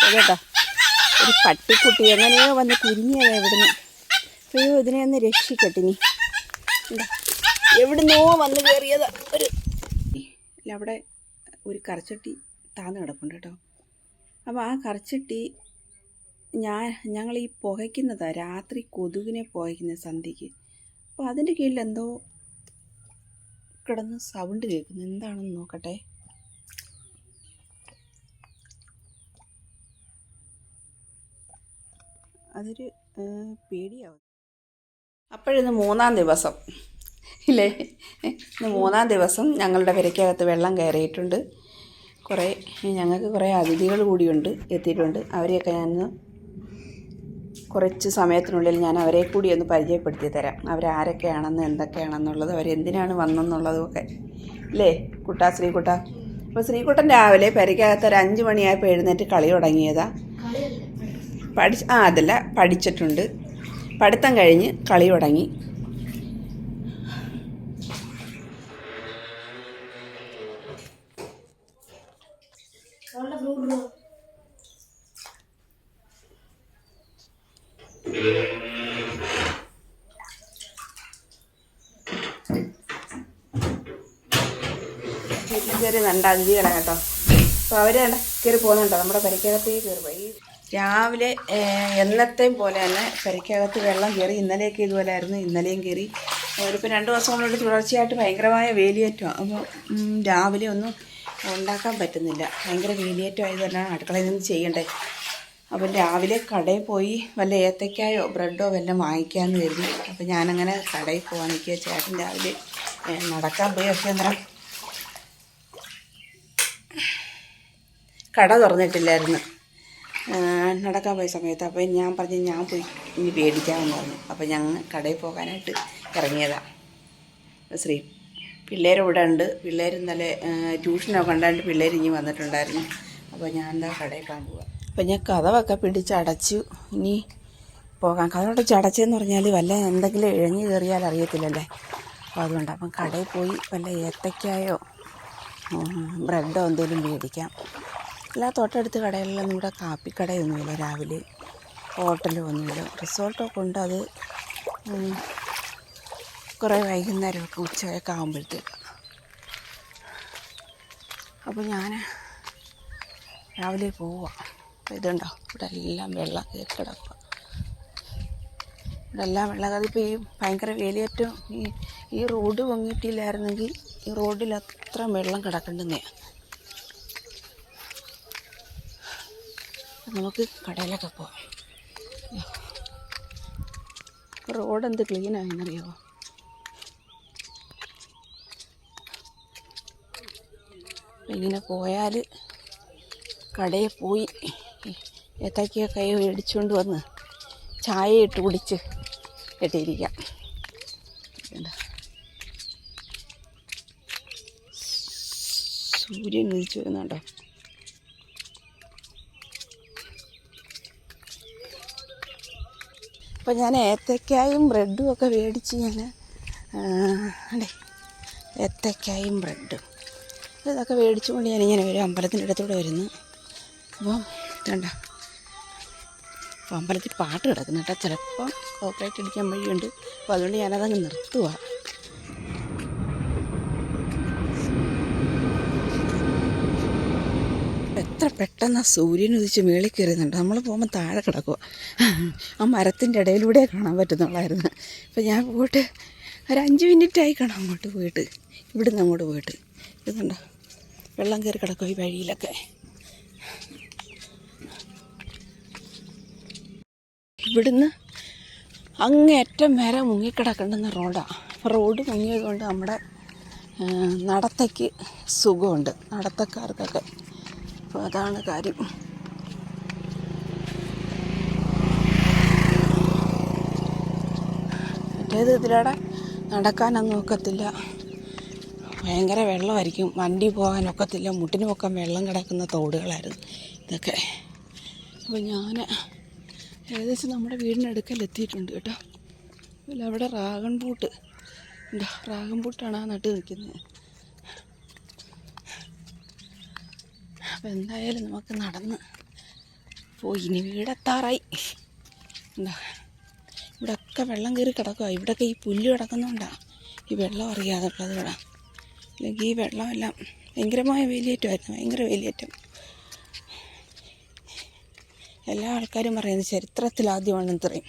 കേട്ടോ ഒരു പട്ടിക്കുട്ടി എങ്ങനെയോ വന്ന് കുരുങ്ങിയതാ ഇവിടുന്ന്. അയ്യോ ഇതിനെ ഒന്ന് രക്ഷിക്കട്ടിനി. എവിടുന്നോ വന്ന് കയറിയതാ. ഒരു ഇല്ല അവിടെ കറച്ചട്ടി താന്ന് കിടപ്പുണ്ട് കേട്ടോ. അപ്പോൾ ആ കറച്ചട്ടി ഞങ്ങൾ ഈ പുകയ്ക്കുന്നതാണ്, രാത്രി കൊതുകിനെ പുകയ്ക്കുന്ന സന്ധ്യയ്ക്ക്. അപ്പോൾ അതിൻ്റെ കീഴിൽ എന്തോ കിടന്ന് സൗണ്ട് കേൾക്കുന്നു. എന്താണെന്ന് നോക്കട്ടെ. അതൊരു പേടിയാവും. അപ്പോഴിന്ന് 3-ാം ദിവസം ഇല്ലേ, ഇന്ന് 3-ാം ദിവസം ഞങ്ങളുടെ പെരയ്ക്കകത്ത് വെള്ളം കയറിയിട്ടുണ്ട്. ഞങ്ങൾക്ക് കുറേ അതിഥികൾ കൂടിയുണ്ട്, എത്തിയിട്ടുണ്ട്. അവരെയൊക്കെ കുറച്ച് സമയത്തിനുള്ളിൽ ഞാൻ അവരെ കൂടി ഒന്ന് പരിചയപ്പെടുത്തി തരാം. അവരാരൊക്കെയാണെന്ന് എന്തൊക്കെയാണെന്നുള്ളത്, അവരെന്തിനാണ് വന്നെന്നുള്ളതുമൊക്കെ ഇല്ലേ ശ്രീകുട്ട. അപ്പോൾ ശ്രീകുട്ടൻ രാവിലെ പെരയ്ക്കകത്ത് ഒരു 5 മണിയായപ്പോൾ എഴുന്നേറ്റ് കളി തുടങ്ങിയതാണ്. അതല്ല, പഠിച്ചിട്ടുണ്ട്. പഠിത്തം കഴിഞ്ഞ് കളി തുടങ്ങി. ചെറിയ നല്ല അതിഥികളാണ് കേട്ടോ. അപ്പോൾ അവർ കയറി പോകുന്നുണ്ടോ, നമ്മുടെ പെരയ്ക്കകത്തേക്ക് കയറി പോയി. രാവിലെ എന്നത്തെയും പോലെ തന്നെ പെരയ്ക്കകത്ത് വെള്ളം കയറി. ഇന്നലെയൊക്കെ ഇതുപോലെ ആയിരുന്നു, ഇന്നലെയും കയറി. ഒരിപ്പോൾ 2 ദിവസം കൊണ്ട് തുടർച്ചയായിട്ട് ഭയങ്കരമായ വേലിയേറ്റം. അപ്പോൾ രാവിലെ ഒന്നും ഉണ്ടാക്കാൻ പറ്റുന്നില്ല, ഭയങ്കര വേലിയേറ്റം ആയതുകൊണ്ടാണ് അടുക്കളയിൽ നിന്ന് ചെയ്യണ്ടേ. അപ്പം രാവിലെ കടയിൽ പോയി വല്ല ഏത്തക്കായോ ബ്രെഡോ വല്ലതും വാങ്ങിക്കാമെന്ന് കരുതി. അപ്പോൾ ഞാനങ്ങനെ കടയിൽ പോകാൻ നിൽക്കുക. ചേട്ടൻ രാവിലെ നടക്കാൻ പോയി. പക്ഷേ അന്നേരം കട തുറന്നിട്ടില്ലായിരുന്നു നടക്കാൻ പോയ സമയത്ത്. അപ്പോൾ ഞാൻ പറഞ്ഞു ഞാൻ പോയി ഇനി പേടിക്കാമെന്ന് പറഞ്ഞു. അപ്പോൾ ഞങ്ങൾ കടയിൽ പോകാനായിട്ട് ഇറങ്ങിയതാണ്. പിള്ളേരിവിടെ ഉണ്ട്. പിള്ളേർ ഇന്നലെ ട്യൂഷനൊക്കെ ഉണ്ടായിട്ട് പിള്ളേർ ഇനി വന്നിട്ടുണ്ടായിരുന്നു. അപ്പോൾ ഞാൻ എന്താ കടയിൽ പോകാൻ പോവാം. അപ്പോൾ ഞാൻ കതവൊക്കെ പിടിച്ചടച്ചു. ഇനി പോകാം. കതവടച്ച് അടച്ചെന്ന് പറഞ്ഞാൽ വല്ല എന്തെങ്കിലും ഇഴഞ്ഞു കയറിയാൽ അറിയത്തില്ലല്ലേ. അപ്പോൾ അതുകൊണ്ട് അപ്പം കടയിൽ പോയി വല്ല ഏത്തക്കായോ ബ്രെഡോ എന്തെങ്കിലും മേടിക്കാം. എല്ലാ തൊട്ടടുത്ത് കടകളിലൊന്നും ഇവിടെ കാപ്പിക്കടയൊന്നുമില്ല, രാവിലെ ഹോട്ടലൊന്നുമില്ല. റിസോർട്ടൊക്കെ ഉണ്ട്, അത് കുറേ വൈകുന്നേരമൊക്കെ ഉച്ചയൊക്കെ ആകുമ്പോഴത്തേക്ക്. അപ്പോൾ ഞാൻ രാവിലെ പോവാം. ഇതുണ്ടോ ഇവിടെ എല്ലാം വെള്ളം കയറി കിടക്കുക. ഇവിടെ എല്ലാം വെള്ളം. അതിപ്പോൾ ഈ ഭയങ്കര വേലിയേറ്റം ഈ റോഡ് പൊങ്ങിയിട്ടില്ലായിരുന്നെങ്കിൽ ഈ റോഡിൽ അത്ര വെള്ളം കിടക്കണ്ടെന്നേ. നമുക്ക് കടയിലൊക്കെ പോവാം. റോഡ് എന്ത് ക്ലീനായെന്നറിയാമോ. ഇങ്ങനെ പോയാൽ കടയിൽ പോയി ഏത്തക്കയൊക്കെ മേടിച്ചുകൊണ്ട് വന്ന് ചായ ഇട്ട് കുടിച്ച് കെട്ടിയിരിക്കാം. സൂര്യൻ ഉദിച്ചു വരുന്നുണ്ടോ. അപ്പം ഞാൻ ഏത്തക്കായും ബ്രെഡും ഒക്കെ മേടിച്ച് ഏത്തക്കായും ബ്രെഡും ഇതൊക്കെ മേടിച്ചുകൊണ്ട് ഞാനിങ്ങനെ ഒരു അമ്പലത്തിൻ്റെ അടുത്തൂടെ വരുന്നു. അപ്പം വേണ്ട, അപ്പോൾ അമ്പലത്തിൽ പാട്ട് കിടക്കുന്നു കേട്ടോ. ചിലപ്പം കോപ്പറേറ്റ് അടിക്കാൻ വഴിയുണ്ട്. അപ്പോൾ അതുകൊണ്ട് ഞാനതങ്ങ് നിർത്തുക. എത്ര പെട്ടെന്ന് സൂര്യൻ ഉദിച്ച് മേളിൽ കയറുന്നുണ്ട്. നമ്മൾ പോകുമ്പോൾ താഴെ കിടക്കുക. ആ മരത്തിൻ്റെ ഇടയിലൂടെ കാണാൻ പറ്റുന്നുള്ളായിരുന്നു. അപ്പോൾ ഞാൻ പോയിട്ട് ഒരു 5 മിനിറ്റായി കാണാം അങ്ങോട്ട് പോയിട്ട്, ഇവിടുന്ന് അങ്ങോട്ട് പോയിട്ട്. ഇതുണ്ടോ വെള്ളം കയറി കിടക്കുക ഈ വഴിയിലൊക്കെ. ഇവിടുന്ന് അങ്ങേറ്റം വരെ മുങ്ങിക്കിടക്കേണ്ടുന്ന റോഡാണ്. റോഡ് മുങ്ങിയത് കൊണ്ട് നമ്മുടെ നടത്തയ്ക്ക് സുഖമുണ്ട്, നടത്തക്കാർക്കൊക്കെ. അപ്പോൾ അതാണ് കാര്യം. മറ്റേത് ഇതിലൂടെ നടക്കാനൊന്നും ഒക്കത്തില്ല, ഭയങ്കര വെള്ളമായിരിക്കും. വണ്ടി പോകാനൊക്കത്തില്ല, മുട്ടിനുമൊക്കെ വെള്ളം കിടക്കുന്ന തോടുകളായിരുന്നു ഇതൊക്കെ. അപ്പോൾ ഞാൻ ഏകദേശം നമ്മുടെ വീടിനടുക്കലെത്തിയിട്ടുണ്ട് കേട്ടോ. അല്ല അവിടെ ഡ്രാഗൺ ഫ്രൂട്ട് എന്താ, ഡ്രാഗൺ ഫ്രൂട്ടാണ് ആ നട്ട് നിൽക്കുന്നത്. അപ്പോൾ എന്തായാലും നമുക്ക് നടന്ന് ഇനി വീടെത്താറായി. എന്താ ഇവിടെയൊക്കെ വെള്ളം കയറി കിടക്കുക. ഇവിടെയൊക്കെ ഈ പുല്ല് കിടക്കുന്നതുകൊണ്ടാണ് ഈ വെള്ളം അറിയാതുള്ളത് ഇവിടെ. അല്ലെങ്കിൽ ഈ വെള്ളമെല്ലാം ഭയങ്കരമായ വേലിയേറ്റമായിരുന്നു, ഭയങ്കര വേലിയേറ്റം. എല്ലാ ആൾക്കാരും പറയുന്നത് ചരിത്രത്തിലാദ്യമാണ് ഇത്രയും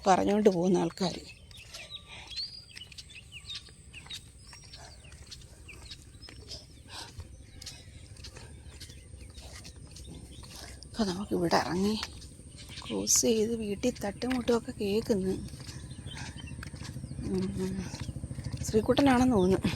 പറഞ്ഞുകൊണ്ട് പോകുന്ന ആൾക്കാർ. അപ്പോൾ നമുക്കിവിടെ ഇറങ്ങി ക്രോസ് ചെയ്ത് വീട്ടിൽ തട്ടുമുട്ടുമൊക്കെ കേൾക്കുന്നു. ശ്രീകുട്ടനാണെന്ന് തോന്നുന്നു.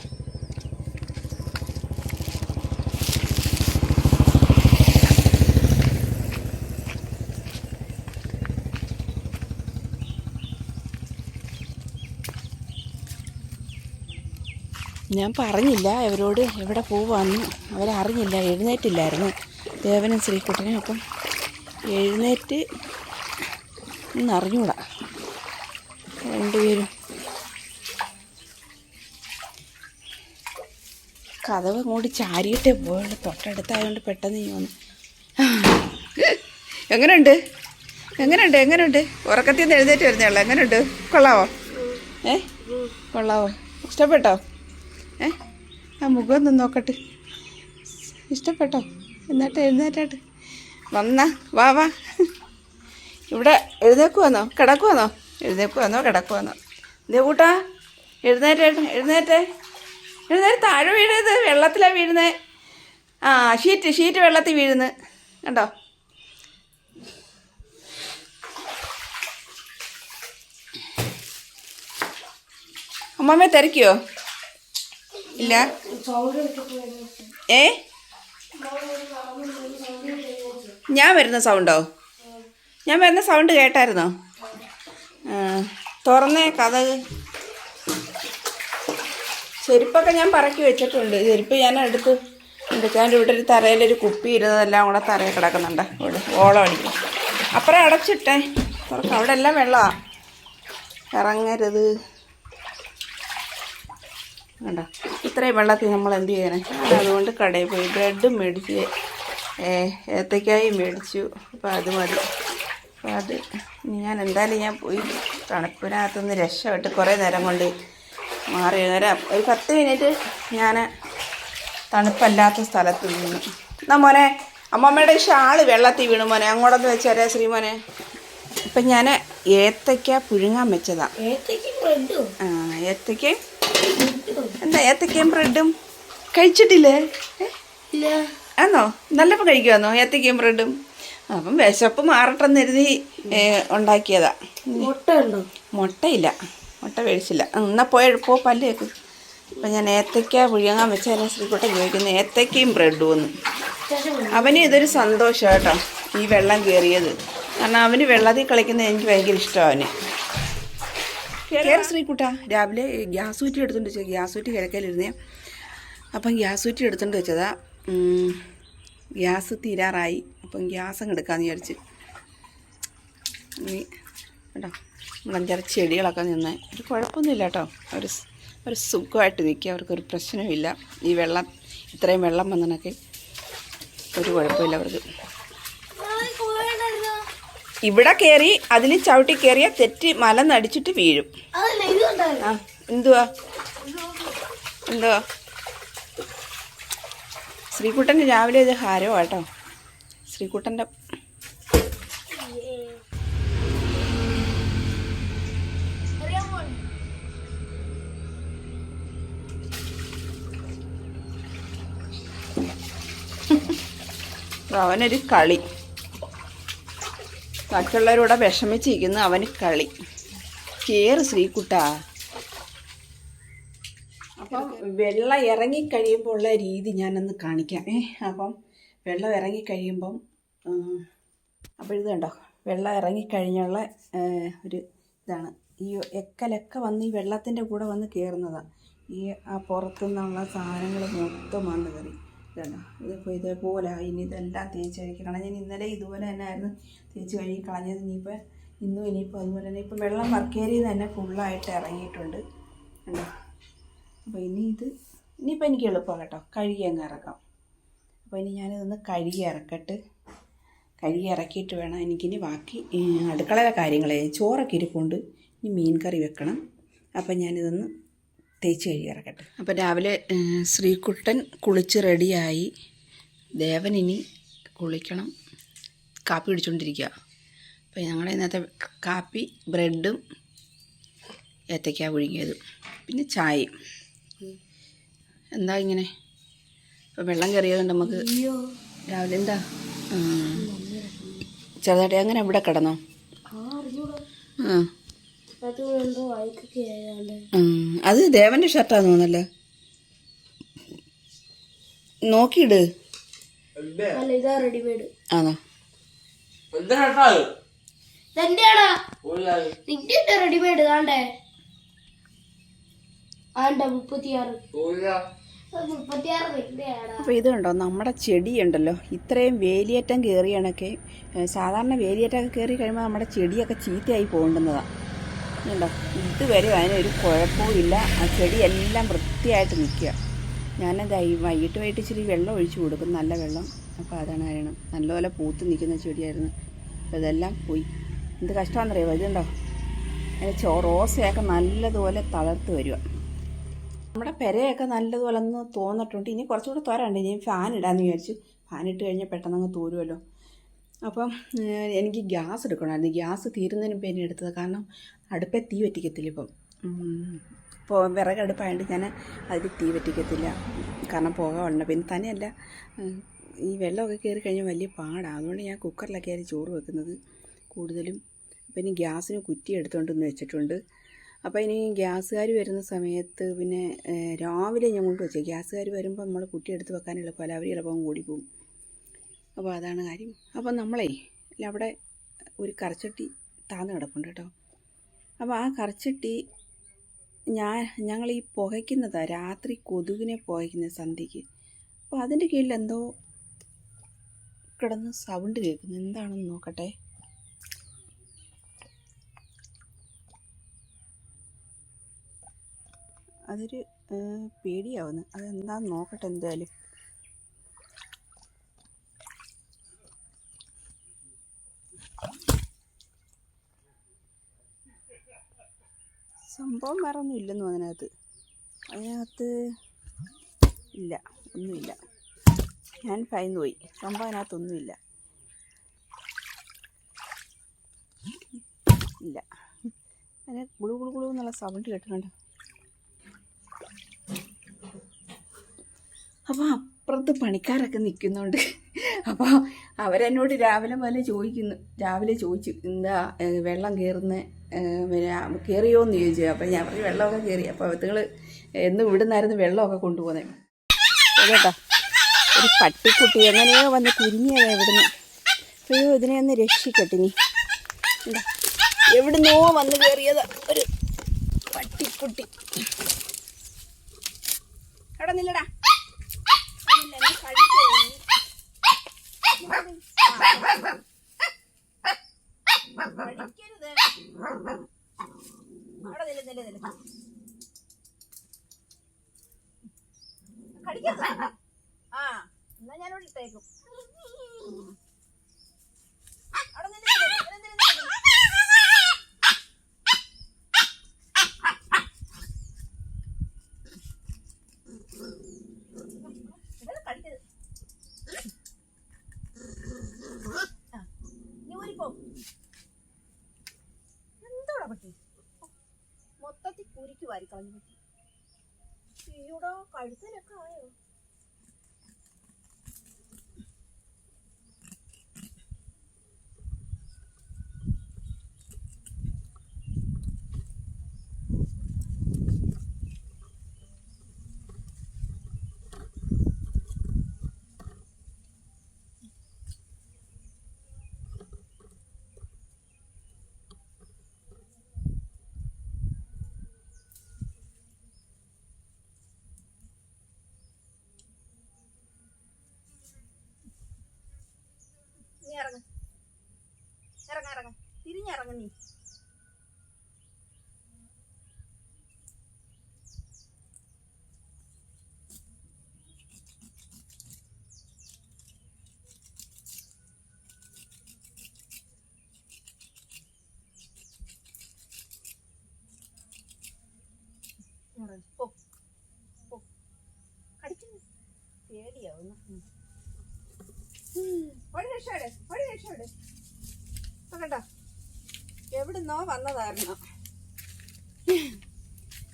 ഞാൻ പറഞ്ഞില്ല അവരോട് എവിടെ പോവാന്ന്. അവരറിഞ്ഞില്ല, എഴുന്നേറ്റില്ലായിരുന്നു ദേവനും ശ്രീകുട്ടനും. അപ്പം എഴുന്നേറ്റ് ഇന്നറിഞ്ഞൂടാ രണ്ടുപേരും. കതവ് അങ്ങോട്ട് ചാരിയിട്ടേ പോയുള്ളൂ, തൊട്ടടുത്തായതുകൊണ്ട് പെട്ടെന്ന് നീ വന്നു. എങ്ങനെയുണ്ട് എങ്ങനെയുണ്ട് എങ്ങനെയുണ്ട്? ഉറക്കത്തിൽ നിന്ന് എഴുന്നേറ്റ് വരുന്നേയുള്ളൂ. എങ്ങനെയുണ്ട്? കൊള്ളാവോ? കൊള്ളാവോ? ഇഷ്ടപ്പെട്ടോ? ആ മുഖം ഒന്ന് നോക്കട്ടെ. ഇഷ്ടപ്പെട്ടോ? എന്നിട്ട് എഴുന്നേറ്റായിട്ട് വന്നാ വാ വാ. ഇവിടെ എഴുന്നേക്കുവാന്നോ കിടക്കുവാന്നോ? എഴുന്നേക്കുവാന്നോ കിടക്കുവാന്നോ? ഇതേ കൂട്ടാ എഴുന്നേറ്റേട്ട് എഴുന്നേറ്റ് താഴെ വീഴരുത്, വെള്ളത്തിലാണ് വീഴുന്നേ. ആ ഷീറ്റ് വെള്ളത്തിൽ വീഴുന്നു കണ്ടോ? അമ്മമ്മ തിരക്കിയോ? ഇല്ല. ഞാൻ വരുന്ന സൗണ്ടോ? ഞാൻ വരുന്ന സൗണ്ട് കേട്ടായിരുന്നോ? തുറന്നേ കതക്. ചെരുപ്പൊക്കെ ഞാൻ പറക്കി വെച്ചിട്ടുണ്ട്. ചെരുപ്പ് ഞാൻ എടുത്ത് എടുക്കാണ്ട് ഇവിടെ ഒരു തറയിലൊരു കുപ്പി ഇരുന്നതെല്ലാം കൂടെ തറയിൽ കിടക്കുന്നുണ്ട്. ഇവിടെ ഓളം അടിക്കും. അപ്പുറം അടച്ചിട്ടേ തുറക്കാം. അവിടെ എല്ലാം വെള്ളമാണ്, ഇറങ്ങരുത്. കണ്ടോ ഇത്രയും വെള്ളത്തിൽ നമ്മൾ എന്ത് ചെയ്യണേ? അതുകൊണ്ട് കടയിൽ പോയി ബ്രെഡും മേടിച്ച് ഏത്തക്കായും മേടിച്ചു. അപ്പോൾ അത് മതി. അപ്പോൾ അത് ഞാൻ എന്തായാലും ഞാൻ പോയി തണുപ്പിനകത്തുനിന്ന് രക്ഷപ്പെട്ട് കുറേ നേരം കൊണ്ട് മാറി ഒരു 10 മിനിറ്റ് ഞാൻ തണുപ്പല്ലാത്ത സ്ഥലത്ത് നിന്നു. എന്നാ മോനെ അമ്മമ്മയുടെ ഷാള് വെള്ളത്തിൽ വീണു മോനെ, അങ്ങോട്ടൊന്ന് വെച്ചേരേ ശ്രീമോനെ. ഇപ്പം ഞാൻ ഏത്തക്ക പുഴുങ്ങാൻ വെച്ചതാണ്. ഏത്തക്ക എന്താ ഏത്തക്കയും ബ്രെഡും കഴിച്ചിട്ടില്ലേ? ആന്നോ? നല്ലപ്പോൾ കഴിക്കുവാന്നോ ഏത്തക്കയും ബ്രെഡും? അപ്പം വിശപ്പ് മാറട്ടെന്ന് കരുതി ഉണ്ടാക്കിയതാ. മുട്ടയില്ല, മുട്ട മേടിച്ചില്ല. എന്നാൽ പോ പല്ല് കേൾക്ക്. അപ്പം ഞാൻ ഏത്തക്ക പുഴുങ്ങാൻ വെച്ചാൽ ശ്രീകുട്ടൻ ചോദിക്കുന്നത് ഏത്തക്കയും ബ്രെഡും ഒന്ന്. അവന് ഇതൊരു സന്തോഷം കേട്ടോ ഈ വെള്ളം കയറിയത്. കാരണം അവന് വെള്ളത്തിൽ കളിക്കുന്നത് എനിക്ക് ഭയങ്കര ഇഷ്ടമാണ്. കയറി ശ്രീകുട്ട. രാവിലെ ഗ്യാസ് കുറ്റി എടുത്തുകൊണ്ട് വെച്ചാൽ ഗ്യാസ് കുറ്റി കിഴക്കയിലിരുന്നേ. അപ്പം ഗ്യാസ് കുറ്റി എടുത്തുകൊണ്ട് വെച്ചതാ. ഗ്യാസ് തീരാറായി. അപ്പം ഗ്യാസ് അങ്ങ് എടുക്കാമെന്ന് വിചാരിച്ച്. കേട്ടോ നമ്മൾ 5-6 ചെടികളൊക്കെ നിന്ന് ഒരു കുഴപ്പമൊന്നുമില്ല കേട്ടോ. ഒരു സുഖമായിട്ട് നിൽക്കുക, അവർക്കൊരു പ്രശ്നമില്ല. ഈ വെള്ളം ഇത്രയും വെള്ളം വന്നതൊക്കെ ഒരു കുഴപ്പമില്ല അവർക്ക്. ഇവിടെ കയറി അതിൽ ചവിട്ടി കയറിയാൽ തെറ്റി മലന്നടിച്ചിട്ട് വീഴും. ആ എന്തുവാ ശ്രീകുട്ടൻ്റെ രാവിലെ ഇത് ഹാരോ കേട്ടോ. ശ്രീകുട്ടൻ്റെ അവനൊരു കളി. മറ്റുള്ളവരോടെ വിഷമിച്ചിരിക്കുന്നു, അവന് കളി. കേറ് ശ്രീകുട്ടാ. അപ്പം വെള്ളം ഇറങ്ങിക്കഴിയുമ്പോൾ ഉള്ള രീതി ഞാനൊന്ന് കാണിക്കാം. അപ്പം വെള്ളം ഇറങ്ങിക്കഴിയുമ്പം അപ്പോൾ ഇത് കണ്ടോ, വെള്ളം ഇറങ്ങിക്കഴിഞ്ഞുള്ള ഒരു ഇതാണ്. ഈ എക്കലൊക്കെ വന്ന് ഈ വെള്ളത്തിൻ്റെ കൂടെ വന്ന് കയറുന്നതാണ്. ഈ ആ പുറത്തു നിന്നുള്ള സാധനങ്ങൾ മൊത്തം വന്ന് കയറി. ഇതുണ്ടോ, ഇതിപ്പോൾ ഇതേപോലെ ഇനി ഇതെല്ലാം തേച്ച് കഴിക്കണം. ഞാൻ ഇന്നലെ ഇതുപോലെ തന്നെ ആയിരുന്നു തേച്ച് കഴുകി കളഞ്ഞത്. ഇനിയിപ്പോൾ അതുപോലെ തന്നെ ഇപ്പം വെള്ളം വർക്കേരിയിൽ തന്നെ ഫുള്ളായിട്ട് ഇറങ്ങിയിട്ടുണ്ട് കണ്ടോ. അപ്പോൾ ഇനിയിപ്പോൾ എനിക്ക് എളുപ്പമാണ് കേട്ടോ, കഴുകി അങ്ങ് ഇറക്കാം. അപ്പോൾ ഇനി ഞാനിതൊന്ന് കഴുകി ഇറക്കട്ട്. കഴുകി ഇറക്കിയിട്ട് വേണം എനിക്കിനി ബാക്കി അടുക്കളയിലെ കാര്യങ്ങളെ ചോറൊക്കെ ഇരിപ്പുണ്ട്. ഇനി മീൻ കറി വെക്കണം. അപ്പം ഞാനിതൊന്ന് തേച്ച് കഴുകി ഇറക്കട്ടെ. അപ്പം രാവിലെ ശ്രീകുട്ടൻ കുളിച്ച് റെഡിയായി. ദേവനിനി കുളിക്കണം. കാപ്പി കുടിച്ചുകൊണ്ടിരിക്കുക. അപ്പം ഞങ്ങളുടെ ഇന്നത്തെ കാപ്പി ബ്രെഡും ഏത്തയ്ക്ക പുഴുങ്ങിയതും പിന്നെ ചായയും. എന്താ ഇങ്ങനെ ഇപ്പം വെള്ളം കയറിയതുകൊണ്ട് നമുക്ക് രാവിലെ എന്താ ചെറുതായിട്ട് അങ്ങനെ ഇവിടെ കിടന്നോ? അത് ദേവൻ്റെ ഷർട്ടാന്ന് തോന്നല്ലേ, നോക്കിയിട്. ആണോ? റെഡിമെയ്ഡ് അപ്പോൾ ഇത് കണ്ടോ, നമ്മുടെ ചെടിയുണ്ടല്ലോ ഇത്രയും വേലിയേറ്റം കയറിയാണൊക്കെ. സാധാരണ വേലിയേറ്റമൊക്കെ കയറി കഴിയുമ്പോൾ നമ്മുടെ ചെടിയൊക്കെ ചീത്തയായി പോകേണ്ടുന്നതാണ്. ഉണ്ടോ, ഇതുവരെ അതിനൊരു കുഴപ്പവും ഇല്ല. ആ ചെടിയെല്ലാം വൃത്തിയായിട്ട് നിൽക്കുക. ഞാനത് വൈകിട്ട് ഇച്ചിരി വെള്ളം ഒഴിച്ചു കൊടുക്കും, നല്ല വെള്ളം. അപ്പോൾ അതാണ് കാരണം. നല്ലപോലെ പൂത്ത് നിൽക്കുന്ന ചെടിയായിരുന്നു. അപ്പോൾ ഇതെല്ലാം പോയി. എന്ത് കഷ്ടമാണെന്നറിയാമോ? ഇതുണ്ടോ, അതിന് റോസയൊക്കെ നല്ലതുപോലെ തളർത്ത് വരിക. നമ്മുടെ പെരയൊക്കെ നല്ലതുപോലെ ഒന്ന് തോന്നിട്ടുണ്ട്. ഇനി കുറച്ചുകൂടെ തോരാണ്ട്. ഇനി ഫാൻ ഇടാമെന്ന് വിചാരിച്ചു. ഫാൻ ഇട്ട് കഴിഞ്ഞാൽ പെട്ടെന്ന് അങ്ങ് തോരുമല്ലോ. അപ്പം എനിക്ക് ഗ്യാസ് എടുക്കണമായിരുന്നു. ഗ്യാസ് തീരുന്നതിന് മുമ്പ് എന്നെ എടുത്തത്. കാരണം അടുപ്പേ തീ വറ്റിക്കത്തില്ല ഇപ്പം. ഇപ്പോൾ വിറകടുപ്പായതുകൊണ്ട് ഞാൻ അതിൽ തീ വറ്റിക്കത്തില്ല. കാരണം പുക വരണം. പിന്നെ തന്നെയല്ല, ഈ വെള്ളമൊക്കെ കയറി കഴിഞ്ഞാൽ വലിയ പാടാണ്. അതുകൊണ്ട് ഞാൻ കുക്കറിലൊക്കെയാണ് ചോറ് വെക്കുന്നത് കൂടുതലും. അപ്പം ഇനി ഗ്യാസിന് കുറ്റി എടുത്തുകൊണ്ടൊന്ന് വെച്ചിട്ടുണ്ട്. അപ്പോൾ ഇനി ഗ്യാസുകാർ വരുന്ന സമയത്ത് പിന്നെ രാവിലെ ഞാൻ കൊണ്ട് വെച്ചേ. ഗ്യാസുകാർ വരുമ്പോൾ നമ്മൾ കുറ്റി എടുത്ത് വെക്കാൻ എളുപ്പമല്ല, അവർ ചിലപ്പോൾ കൂടിപ്പോവും. അപ്പോൾ അതാണ് കാര്യം. അപ്പം നമ്മളെ അവിടെ ഒരു താന്ന് കിടപ്പുണ്ട് കേട്ടോ. അപ്പോൾ ആ കറിച്ചട്ടി ഞങ്ങൾ ഈ പുകയ്ക്കുന്നതാണ്, രാത്രി കൊതുകിനെ പുകയ്ക്കുന്ന സന്ധ്യയ്ക്ക്. അപ്പോൾ അതിൻ്റെ കീഴിൽ എന്തോ കിടന്ന് സൗണ്ട് കേൾക്കുന്നു. എന്താണെന്ന് നോക്കട്ടെ. അതൊരു പേടിയാവുന്നു. അതെന്താന്ന് നോക്കട്ടെ. എന്തായാലും സംഭവം വേറെ ഒന്നും ഇല്ലെന്നു അതിനകത്ത് ഇല്ല, ഒന്നുമില്ല. ഞാൻ ഭയന്ന് പോയി. സംഭവം അതിനകത്തൊന്നുമില്ല. ഇല്ല, അതിന് കുളു കുളു കുളു എന്നുള്ള സൗണ്ട് കേട്ടിട്ടുണ്ട്. അപ്പോൾ അപ്പുറത്ത് പണിക്കാരൊക്കെ നിൽക്കുന്നുണ്ട്. അപ്പോൾ അവരെന്നോട് രാവിലെ ചോദിച്ചു എന്താ വെള്ളം കയറിയോയെന്ന് ചോദിച്ചു. അപ്പോൾ ഞാൻ പറഞ്ഞു വെള്ളമൊക്കെ കയറി. അപ്പോൾ നിങ്ങൾ എന്നും ഇവിടുന്നായിരുന്നു വെള്ളമൊക്കെ കൊണ്ടുപോകുന്നത് കേട്ടോ. ഒരു പട്ടിക്കുട്ടി എങ്ങനെയോ വന്ന് കുരുങ്ങിയതാണ് ഇവിടുന്ന്. അയ്യോ, ഇതിനെ ഒന്ന് രക്ഷിക്കട്ടിനി. എന്താ എവിടുന്നോ വന്ന് കയറിയത് ഒരു പട്ടിക്കുട്ടി. അവിടെ നില്ലടാ. എന്നാ ഞാനോട് ഇട്ടേക്കും. എന്തോടാ പറ്റി, മൊത്തത്തിൽ കുരിക്ക് വാരിക്കളഞ്ഞു പറ്റി. ഈയോടോ കഴുത്തിലൊക്കെ ആയോ? ഇറങ്ങ തിരിഞ്ഞിറങ്ങ നീ. കടിക്കണോ ഓ ഓ കടിക്കുന്നു പേടിയാവുന്നു ഒരു രക്ഷയുടെ കണ്ടോ എവിടുന്നോ വന്നതായിരുന്നു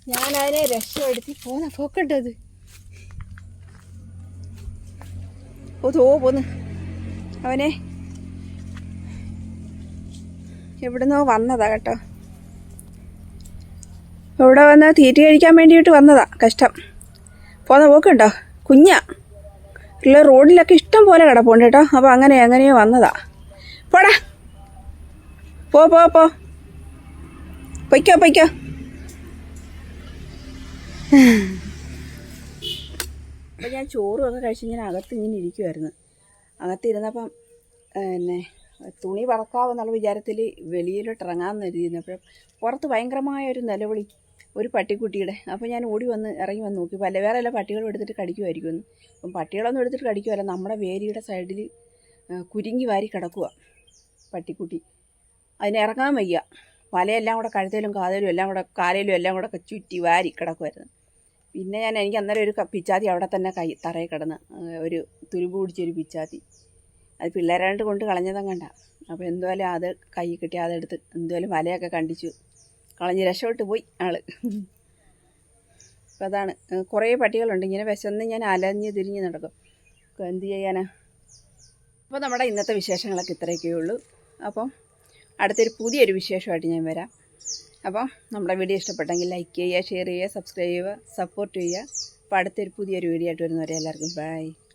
ഞാനതിനെ രക്ഷപ്പെടുത്തി പോക്കട്ടത് പോന്ന് അവനെ എവിടുന്നോ വന്നതാ കേട്ടോ ഇവിടെ വന്ന് തീറ്റ കഴിക്കാൻ വേണ്ടിയിട്ട് വന്നതാ കഷ്ടം പോക്കുണ്ടോ കുഞ്ഞാ ഉള്ള റോഡിലൊക്കെ ഇഷ്ടം പോലെ കിടപ്പുണ്ട് കേട്ടോ അപ്പോൾ അങ്ങനെയോ വന്നതാ പോടാ പൊയ്ക്കോ അപ്പം ഞാൻ ചോറുമൊക്കെ കഴിച്ച് ഇങ്ങനെ ഇങ്ങനെ ഇരിക്കുമായിരുന്നു അകത്തിരുന്നപ്പം പിന്നെ തുണി പറക്കാവെന്നുള്ള വിചാരത്തിൽ വെളിയിലോട്ട് ഇറങ്ങാമെന്ന് കരുതിയിരുന്നപ്പോഴും പുറത്ത് ഭയങ്കരമായൊരു നിലവിളി ഒരു പട്ടിക്കുട്ടിയുടെ അപ്പോൾ ഞാൻ ഇറങ്ങി വന്ന് നോക്കി വേറെ എല്ലാ പട്ടികളും എടുത്തിട്ട് കടിക്കുമായിരിക്കുമെന്ന് അപ്പം പട്ടികളൊന്നും എടുത്തിട്ട് കടിക്കുമല്ല നമ്മുടെ വേലിയുടെ സൈഡിൽ കുരുങ്ങി വാരി കിടക്കുക പട്ടിക്കുട്ടി അതിന് ഇറങ്ങാൻ വയ്യ വലയെല്ലാം കൂടെ കഴുത്തേലും കാതേലും എല്ലാം കൂടെ കാലയിലും എല്ലാം കൂടെ ചുറ്റി വാരി കിടക്കുമായിരുന്നു പിന്നെ എനിക്ക് അന്നേരം ഒരു പിച്ചാത്തി അവിടെ തന്നെ തറയിൽ കിടന്ന് ഒരു തുരുമ്പ് പിടിച്ചൊരു പിച്ചാത്തി അത് പിള്ളേരാണ്ട് കൊണ്ട് കളഞ്ഞതങ്ങണ്ട അപ്പോൾ എന്തുവായാലും അത് കൈ കിട്ടി അതെടുത്ത് എന്തുവായാലും വലയൊക്കെ കണ്ടിച്ചു കളഞ്ഞ് രക്ഷപ്പെട്ട് പോയി ആള് അപ്പം അതാണ് കുറേ പട്ടികളുണ്ട് ഇങ്ങനെ വിശന്ന് ഞാൻ അലഞ്ഞ് തിരിഞ്ഞ് നടക്കും എന്ത് ചെയ്യാനാ അപ്പോൾ നമ്മുടെ ഇന്നത്തെ വിശേഷങ്ങളൊക്കെ ഇത്രയൊക്കെ ഉള്ളൂ അപ്പം അടുത്തൊരു പുതിയൊരു വിശേഷമായിട്ട് ഞാൻ വരാം അപ്പം നമ്മുടെ വീഡിയോ ഇഷ്ടപ്പെട്ടെങ്കിൽ ലൈക്ക് ചെയ്യുക ഷെയർ ചെയ്യുക സബ്സ്ക്രൈബ് ചെയ്യുക സപ്പോർട്ട് ചെയ്യുക അപ്പോൾ അടുത്തൊരു പുതിയൊരു വീഡിയോ ആയിട്ട് വരുന്നവരെ എല്ലാവർക്കും ബൈ